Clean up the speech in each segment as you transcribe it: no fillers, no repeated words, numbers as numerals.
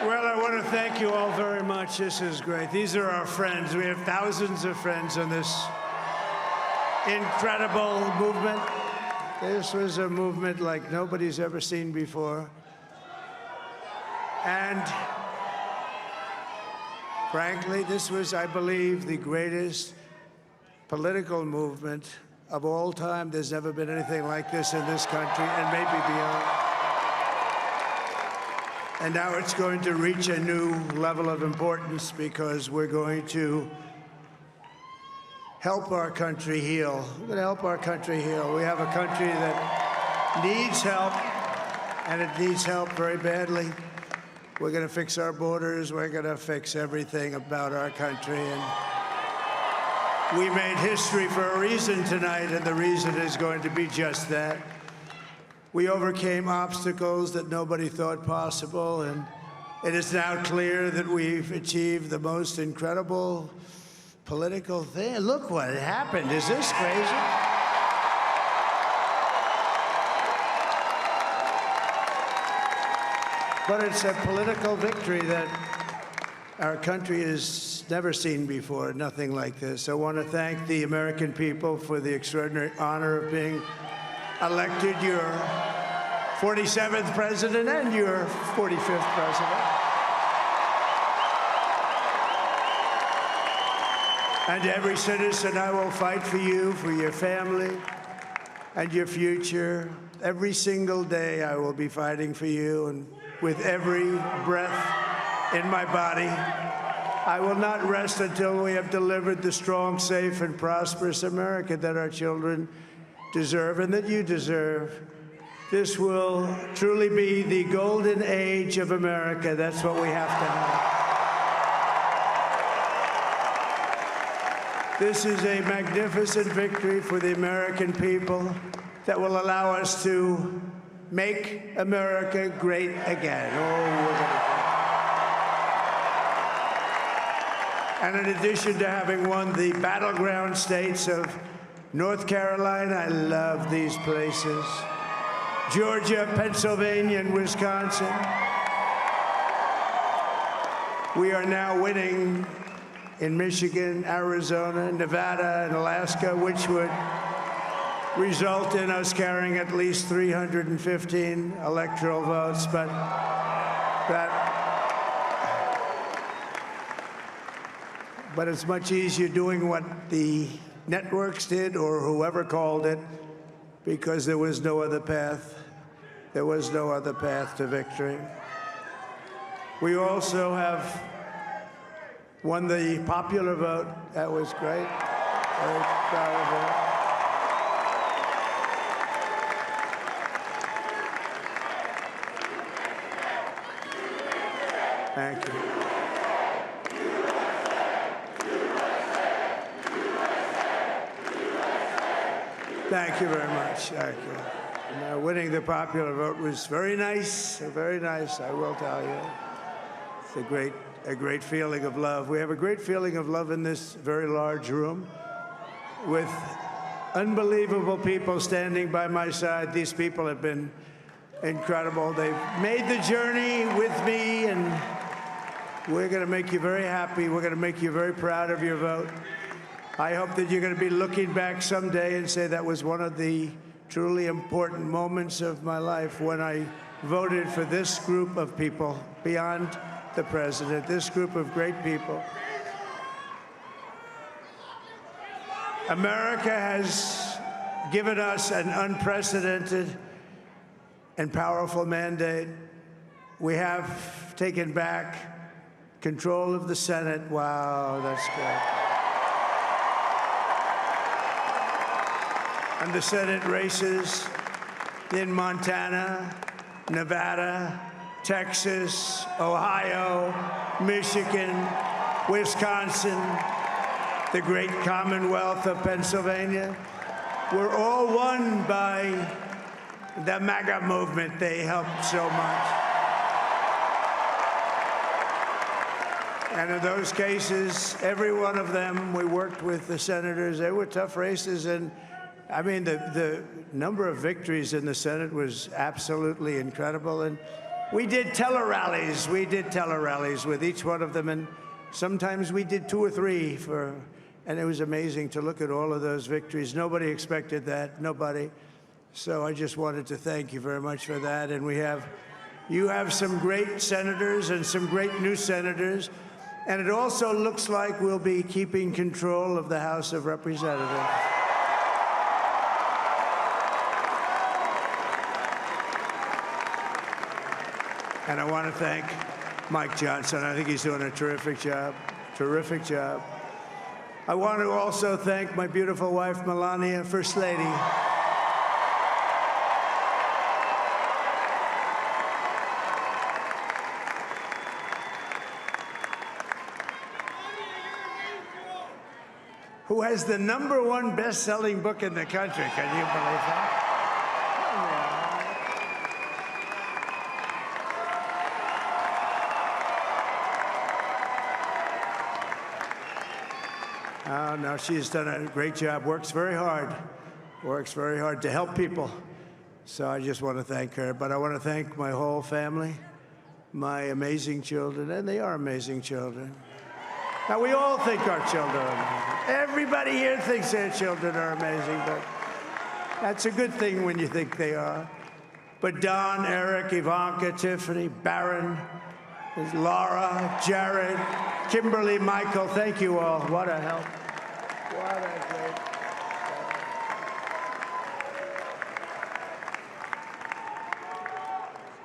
Well, I want to thank you all very much. This is great. These are our friends. We have thousands of friends on this incredible movement. This was a movement like nobody's ever seen before. And frankly, this was, I believe, the greatest political movement of all time. There's never been anything like this in this country, and maybe beyond. And now it's going to reach a new level of importance because we're going to help our country heal. We're going to help our country heal. We have a country that needs help, and it needs help very badly. We're going to fix our borders. We're going to fix everything about our country. And we made history for a reason tonight, and the reason is going to be just that. We overcame obstacles that nobody thought possible, and it is now clear that we've achieved the most incredible political thing. Look what happened. Is this crazy? But it's a political victory that our country has never seen before, nothing like this. I want to thank the American people for the extraordinary honor of being elected your 47th president and your 45th president. And every citizen, I will fight for you, for your family, and your future. Every single day, I will be fighting for you, and with every breath in my body, I will not rest until we have delivered the strong, safe, and prosperous America that our children deserve and that you deserve. This will truly be the golden age of America. That's what we have to have. This is a magnificent victory for the American people that will allow us to make America great again. And in addition to having won the battleground states of North Carolina, I love these places, Georgia, Pennsylvania, and Wisconsin, we are now winning in Michigan, Arizona, Nevada, and Alaska, which would result in us carrying at least 315 electoral votes, but it's much easier doing what the networks did or whoever called it, because there was no other path. There was no other path to victory. We also have won the popular vote. That was great. Very proud of that. Thank you. Thank you very much. Thank you. Winning the popular vote was very nice, I will tell you. It's a great feeling of love. We have a great feeling of love in this very large room with unbelievable people standing by my side. These people have been incredible. They've made the journey with me, and we're going to make you very happy. We're going to make you very proud of your vote. I hope that you're going to be looking back someday and say that was one of the truly important moments of my life when I voted for this group of people beyond the president, this group of great people. America has given us an unprecedented and powerful mandate. We have taken back control of the Senate. Wow, that's good. And the Senate races in Montana, Nevada, Texas, Ohio, Michigan, Wisconsin, the great Commonwealth of Pennsylvania, were all won by the MAGA movement. They helped so much. And in those cases, every one of them, we worked with the senators. They were tough races, and I mean, the number of victories in the Senate was absolutely incredible, and We did tele-rallies. We did tele-rallies with each one of them, and sometimes we did 2 or 3 and it was amazing to look at all of those victories. Nobody expected that, nobody. So I just wanted to thank you very much for that. And you have some great senators and some great new senators. And it also looks like we'll be keeping control of the House of Representatives. And I want to thank Mike Johnson. I think he's doing a terrific job, terrific job. I want to also thank my beautiful wife, Melania, First Lady. Who has the #1 best-selling book in the country. Can you believe that? Oh, no, she's done a great job, works very hard to help people. So I just want to thank her. But I want to thank my whole family, my amazing children, and they are amazing children. Now, we all think our children are amazing. Everybody here thinks their children are amazing, but that's a good thing when you think they are. But Don, Eric, Ivanka, Tiffany, Barron, Laura, Jared, Kimberly, Michael, thank you all. What a help. What a great help.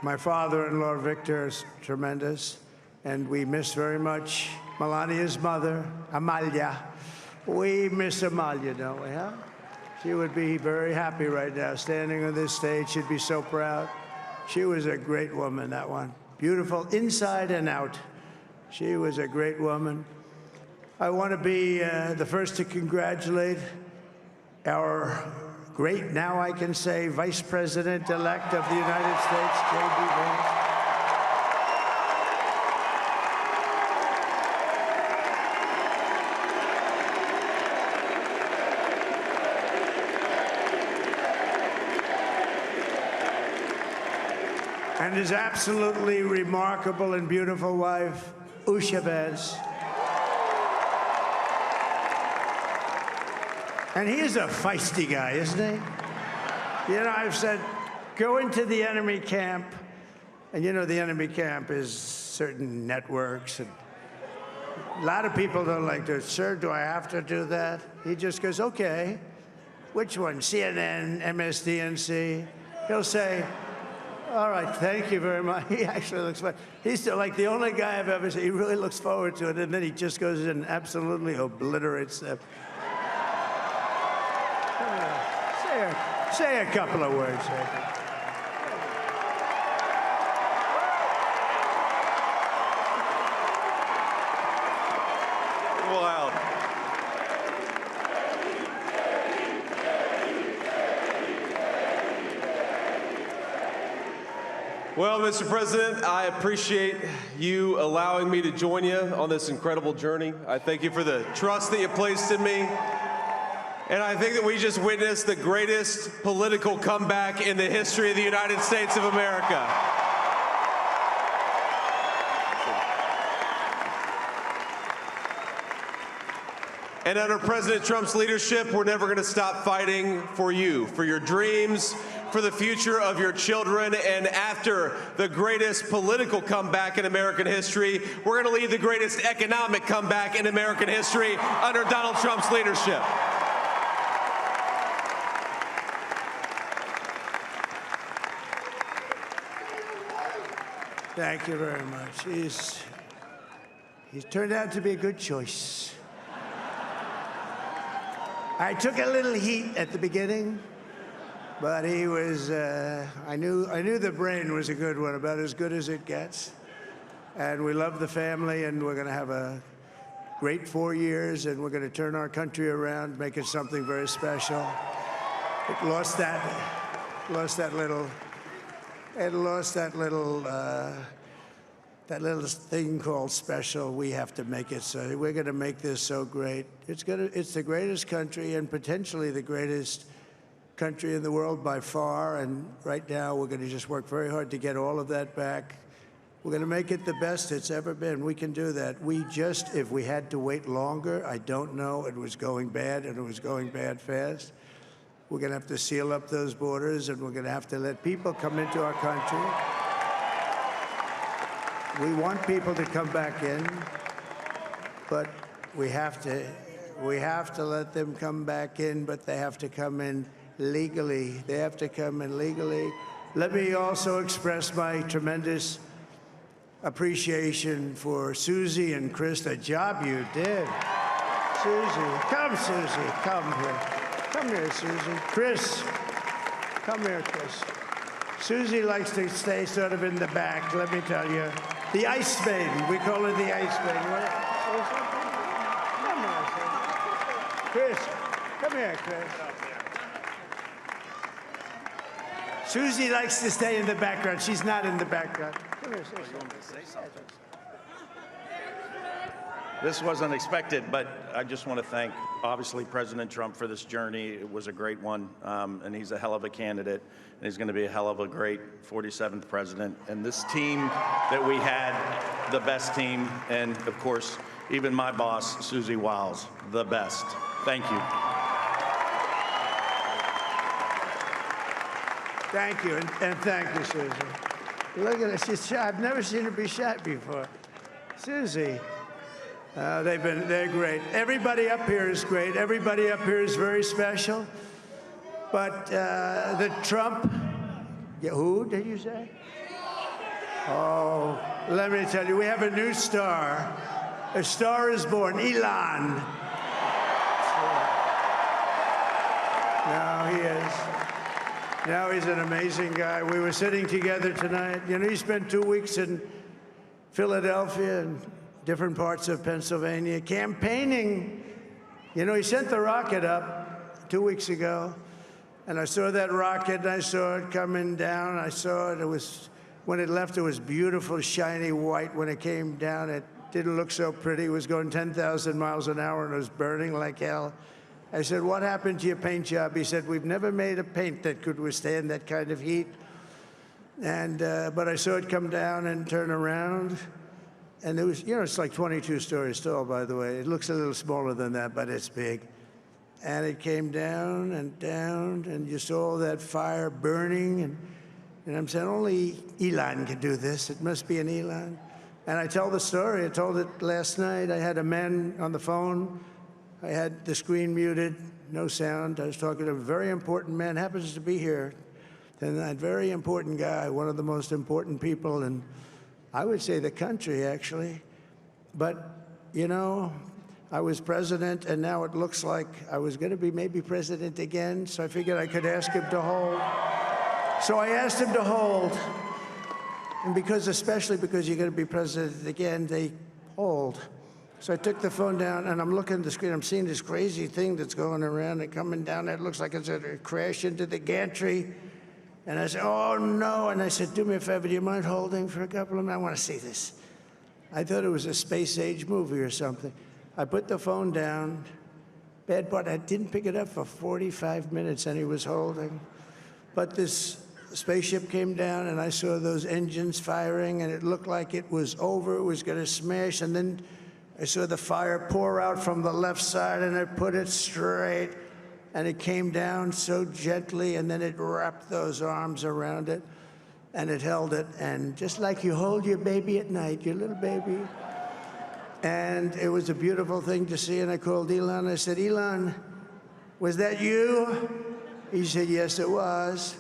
My father-in-law, Victor, is tremendous, and we miss very much Melania's mother, Amalia. We miss Amalia, don't we, huh? She would be very happy right now, standing on this stage. She'd be so proud. She was a great woman, that one. Beautiful inside and out. She was a great woman. I want to be the first to congratulate our great, now I can say, Vice President-elect of the United States, J.D. Vance. And his absolutely remarkable and beautiful wife, Usha Vance. And he is a feisty guy, isn't he? You know, I've said, go into the enemy camp, and you know the enemy camp is certain networks, and a lot of people don't like to, sir, do I have to do that? He just goes, okay, which one, CNN, MSDNC? He'll say, all right, thank you very much. He actually looks fun. He's like the only guy I've ever seen. He really looks forward to it, and then he just goes in and absolutely obliterates them. Say a couple of words. Wow. Well, Mr. President, I appreciate you allowing me to join you on this incredible journey. I thank you for the trust that you placed in me. And I think that we just witnessed the greatest political comeback in the history of the United States of America. And under President Trump's leadership, we're never going to stop fighting for you, for your dreams, for the future of your children. And after the greatest political comeback in American history, we're going to lead the greatest economic comeback in American history under Donald Trump's leadership. Thank you very much. He's turned out to be a good choice. I took a little heat at the beginning, but he was, I knew the brain was a good one, about as good as it gets. And we love the family, and we're going to have a great 4 years, and we're going to turn our country around, make it something very special. It lost that little thing called special. We have to make it so. We're going to make this so great. It's the greatest country and potentially the greatest country in the world by far. And right now, we're going to just work very hard to get all of that back. We're going to make it the best it's ever been. We can do that. If we had to wait longer, I don't know. It was going bad, and it was going bad fast. We're going to have to seal up those borders, and we're going to have to let people come into our country. We want people to come back in, but we have to let them come back in, but they have to come in legally. They have to come in legally. Let me also express my tremendous appreciation for Susie and Chris, the job you did. Susie, come here. Come here, Susie. Chris, come here, Chris. Susie likes to stay sort of in the back, let me tell you. The Ice Maiden, we call her the Ice Maiden. Come here, Chris. Come here, Chris. Susie likes to stay in the background. She's not in the background. Come here, Susie. This wasn't expected, but I just want to thank, obviously, President Trump for this journey. It was a great one, and he's a hell of a candidate, and he's going to be a hell of a great 47th president. And this team that we had, the best team, and, of course, even my boss, Susie Wiles, the best. Thank you. Thank you, and thank you, Susie. Look at her, she's shy. I've never seen her be shy before. Susie. They're great. Everybody up here is great. Everybody up here is very special. But the Trump, who did you say? Oh, let me tell you, we have a new star. A star is born, Elon. Now he is. Now he's an amazing guy. We were sitting together tonight. You know, he spent 2 weeks in Philadelphia and different parts of Pennsylvania, campaigning. You know, he sent the rocket up 2 weeks ago, and I saw that rocket, and I saw it coming down. I saw it. It was, when it left, it was beautiful, shiny white. When it came down, it didn't look so pretty. It was going 10,000 miles an hour, and it was burning like hell. I said, what happened to your paint job? He said, we've never made a paint that could withstand that kind of heat. And, but I saw it come down and turn around. And it was, you know, it's like 22 stories tall, by the way. It looks a little smaller than that, but it's big. And it came down, and you saw that fire burning. And I'm saying, only Elon can do this. It must be an Elon. And I tell the story. I told it last night. I had a man on the phone. I had the screen muted, no sound. I was talking to a very important man, happens to be here. And that very important guy, one of the most important people in, I would say, the country, actually. But, you know, I was president, and now it looks like I was going to be maybe president again, so I figured I could ask him to hold. So I asked him to hold. And especially because you're going to be president again, they hold. So I took the phone down, and I'm looking at the screen. I'm seeing this crazy thing that's going around and coming down. It looks like it's going to crash into the gantry. And I said, oh, no. And I said, do me a favor, do you mind holding for a couple of minutes? I want to see this. I thought it was a space-age movie or something. I put the phone down. Bad part, I didn't pick it up for 45 minutes, and he was holding. But this spaceship came down, and I saw those engines firing, and it looked like it was over. It was going to smash. And then I saw the fire pour out from the left side, and I put it straight. And it came down so gently, and then it wrapped those arms around it, and it held it. And just like you hold your baby at night, your little baby. And it was a beautiful thing to see. And I called Elon. I said, Elon, was that you? He said, yes, it was.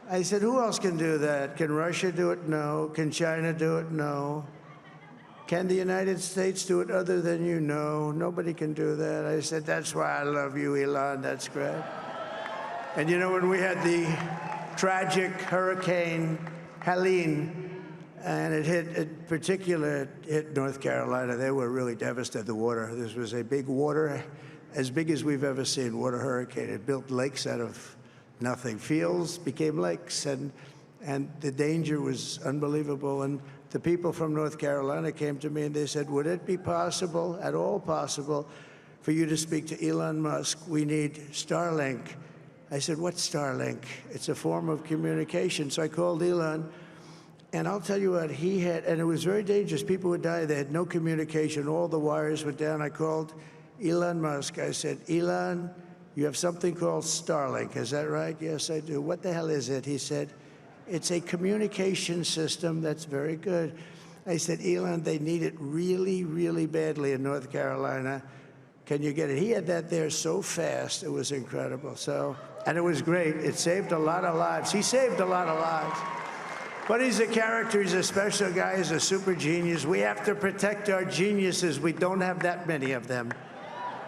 I said, who else can do that? Can Russia do it? No. Can China do it? No. Can the United States do it other than you? No, nobody can do that. I said, that's why I love you, Elon. That's great. And you know, when we had the tragic Hurricane Helene, and it hit North Carolina, they were really devastated, the water. This was a big water, as big as we've ever seen, water hurricane. It built lakes out of nothing. Fields became lakes, and the danger was unbelievable. And the people from North Carolina came to me and they said, would it be possible, at all possible, for you to speak to Elon Musk? We need Starlink. I said, what's Starlink? It's a form of communication. So I called Elon. And I'll tell you what, he had, and it was very dangerous. People would die. They had no communication. All the wires were down. I called Elon Musk. I said, Elon, you have something called Starlink. Is that right? Yes, I do. What the hell is it? He said, it's a communication system that's very good. I said, Elon, they need it really, really badly in North Carolina. Can you get it? He had that there so fast. It was incredible. So, and it was great. It saved a lot of lives. He saved a lot of lives. But he's a character. He's a special guy. He's a super genius. We have to protect our geniuses. We don't have that many of them.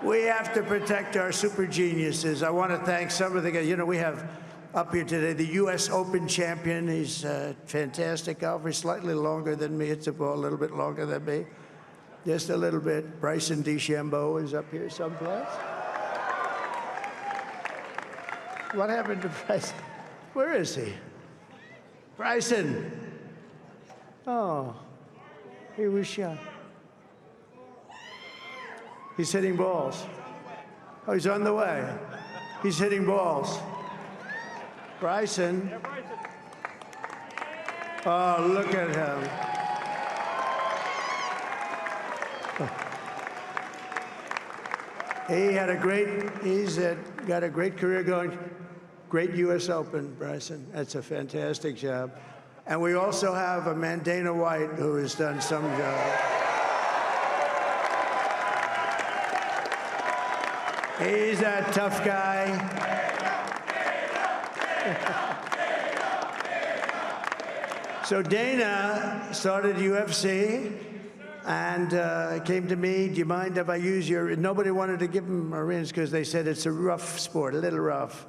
We have to protect our super geniuses. I want to thank some of the guys. You know, we have up here today the U.S. Open champion. He's a fantastic golfer. Slightly longer than me. It's a little bit longer than me. Just a little bit. Bryson DeChambeau is up here someplace. What happened to Bryson? Where is he? Bryson. Oh, he was shot. He's hitting balls. Oh, he's on the way. He's hitting balls. Bryson. Oh, look at him. He's got a great career going. Great U.S. Open, Bryson. That's a fantastic job. And we also have a man, Dana White, who has done some job. He's a tough guy. So Dana started UFC and came to me, do you mind if I use your, nobody wanted to give him a rinse because they said it's a rough sport, a little rough.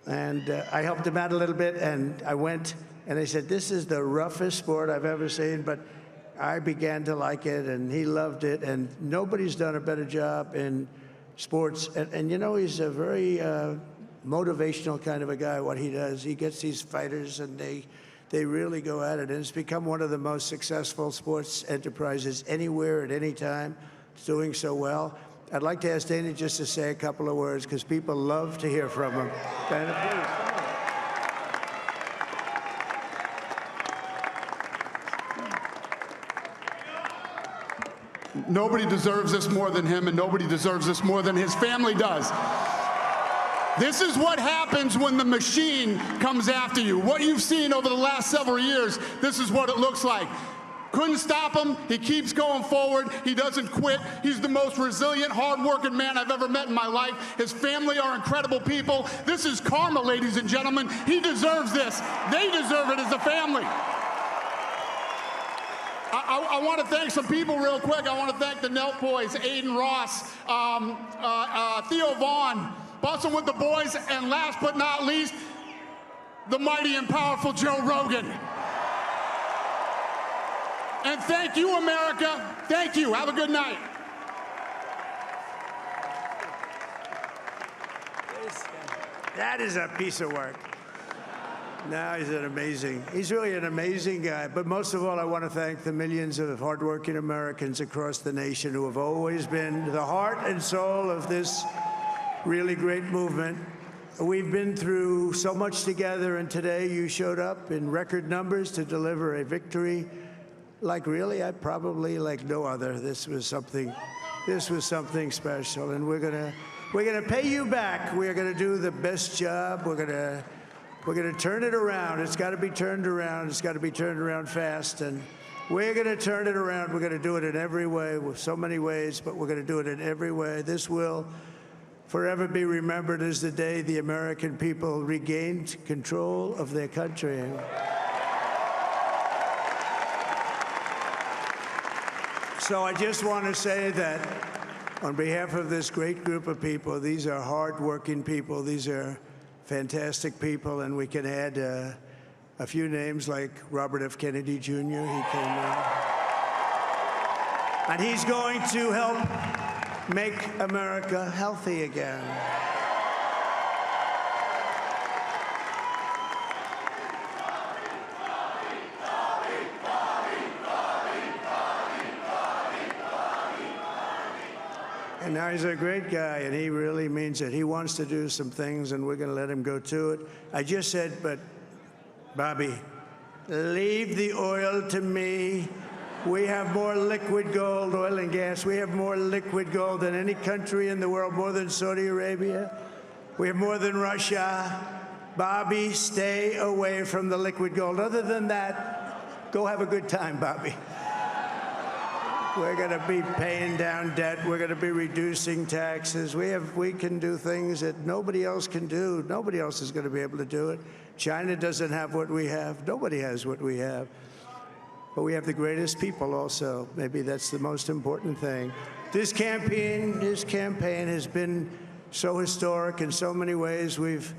And I helped him out a little bit, and I went, and I said, this is the roughest sport I've ever seen, but I began to like it, and he loved it, and nobody's done a better job in sports. And you know, he's a very motivational kind of a guy, what he does. He gets these fighters, and they really go at it, and it's become one of the most successful sports enterprises anywhere at any time. It's doing so well. I'd like to ask Dana just to say a couple of words, because people love to hear from him. Dana, please. Nobody deserves this more than him, and nobody deserves this more than his family does. This is what happens when the machine comes after you. What you've seen over the last several years, this is what it looks like. Couldn't stop him. He keeps going forward. He doesn't quit. He's the most resilient, hard-working man I've ever met in my life. His family are incredible people. This is karma, ladies and gentlemen. He deserves this. They deserve it as a family. I want to thank some people real quick. I want to thank the Nelk boys, Aiden Ross, Theo Vaughn, Bustin' with the boys, and last but not least, the mighty and powerful Joe Rogan. And thank you, America. Thank you. Have a good night. That is a piece of work. No, he's really an amazing guy. But most of all, I want to thank the millions of hardworking Americans across the nation who have always been the heart and soul of this really great movement. We've been through so much together, and today you showed up in record numbers to deliver a victory like probably like no other. This was something special, and we're gonna pay you back. We're gonna do the best job. We're gonna turn it around. It's got to be turned around. It's got to be turned around fast, and we're gonna turn it around. We're gonna do it in every way, with so many ways, but we're gonna do it in every way. This will forever be remembered as the day the American people regained control of their country. So I just want to say that on behalf of this great group of people, these are hard-working people. These are fantastic people, and we can add a few names like Robert F. Kennedy Jr. He came in. And he's going to help make America healthy again. And now he's a great guy, and he really means it. He wants to do some things, and we're going to let him go to it. I just said, but Bobby, Leave the oil to me. We have more liquid gold, oil and gas. We have more liquid gold than any country in the world, more than Saudi Arabia. We have more than Russia. Bobby, stay away from the liquid gold. Other than that, go have a good time, Bobby. We're going to be paying down debt. We're going to be reducing taxes. We can do things that nobody else can do. Nobody else is going to be able to do it. China doesn't have what we have. Nobody has what we have. But we have the greatest people also. Maybe that's the most important thing. This campaign has been so historic in so many ways. We've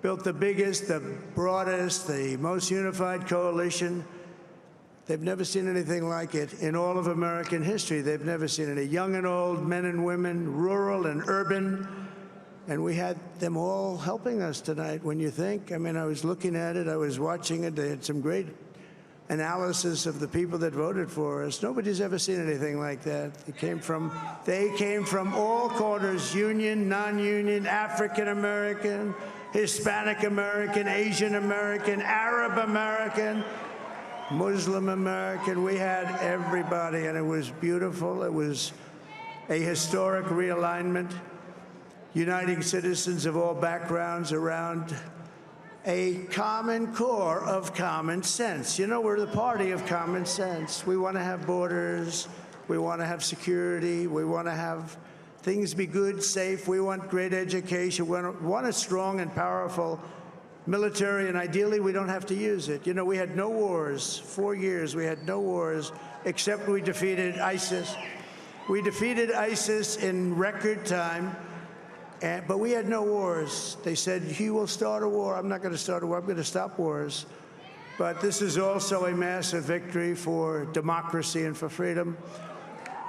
built the biggest, the broadest, the most unified coalition. They've never seen anything like it in all of American history. They've never seen it. Young and old, men and women, rural and urban. And we had them all helping us tonight. When you think, I mean, I was looking at it, I was watching it. They had some great analysis of the people that voted for us. Nobody's ever seen anything like that. They came from all corners, union, non-union, African American, Hispanic American, Asian American, Arab American, Muslim American. We had everybody, and it was beautiful. It was a historic realignment, uniting citizens of all backgrounds around a common core of common sense. You know, we're the party of common sense. We want to have borders. We want to have security. We want to have things be good, safe. We want great education. We want a strong and powerful military, and ideally, we don't have to use it. You know, we had no wars. 4 years, we had no wars, except we defeated ISIS. We defeated ISIS in record time, but we had no wars. They said, he will start a war. I'm not going to start a war. I'm going to stop wars. But this is also a massive victory for democracy and for freedom.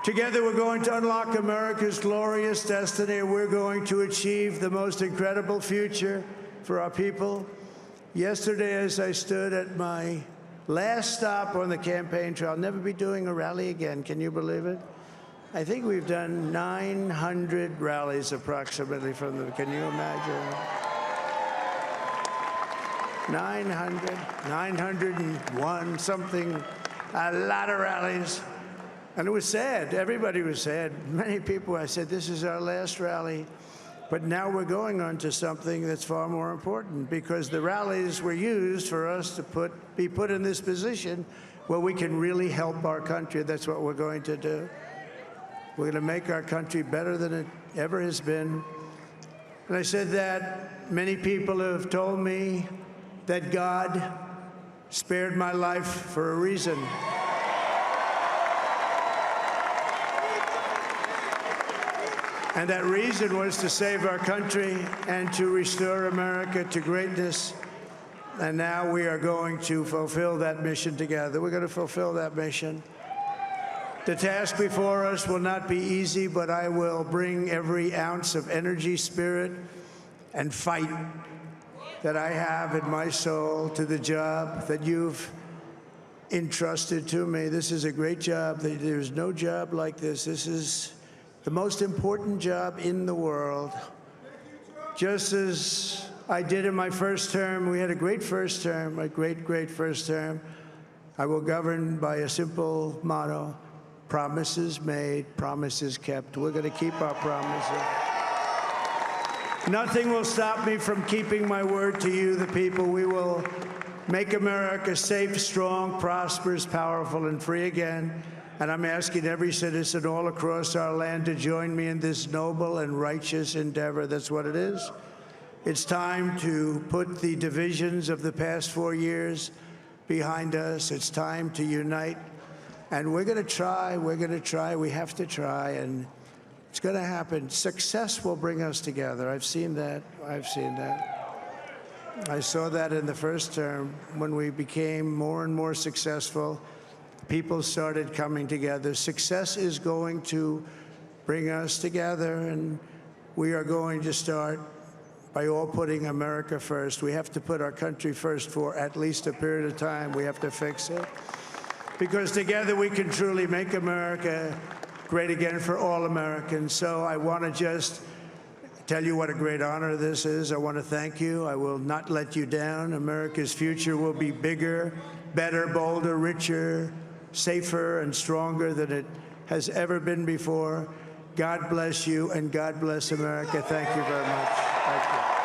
Together, we're going to unlock America's glorious destiny, and we're going to achieve the most incredible future for our people. Yesterday, as I stood at my last stop on the campaign trail, I'll never be doing a rally again. Can you believe it? I think we've done 900 rallies approximately from the, can you imagine? 901, something, a lot of rallies. And it was sad. Everybody was sad. Many people, I said, this is our last rally. But now we're going on to something that's far more important, because the rallies were used for us to be put in this position where we can really help our country. That's what we're going to do. We're going to make our country better than it ever has been. And I said that many people have told me that God spared my life for a reason. And that reason was to save our country and to restore America to greatness. And now we are going to fulfill that mission together. We're going to fulfill that mission. The task before us will not be easy, but I will bring every ounce of energy, spirit, and fight that I have in my soul to the job that you've entrusted to me. This is a great job. There's no job like this. This is the most important job in the world. Just as I did in my first term, we had a great first term, a great, great first term. I will govern by a simple motto: promises made, promises kept. We're going to keep our promises. Nothing will stop me from keeping my word to you, the people. We will make America safe, strong, prosperous, powerful, and free again. And I'm asking every citizen all across our land to join me in this noble and righteous endeavor. That's what it is. It's time to put the divisions of the past 4 years behind us. It's time to unite. And we're going to try. We're going to try. We have to try. And it's going to happen. Success will bring us together. I've seen that. I've seen that. I saw that in the first term when we became more and more successful. People started coming together. Success is going to bring us together, and we are going to start by all putting America first. We have to put our country first for at least a period of time. We have to fix it, because together we can truly make America great again for all Americans. So I want to just tell you what a great honor this is. I want to thank you. I will not let you down. America's future will be bigger, better, bolder, richer, safer, and stronger than it has ever been before. God bless you, and God bless America. Thank you very much. Thank you.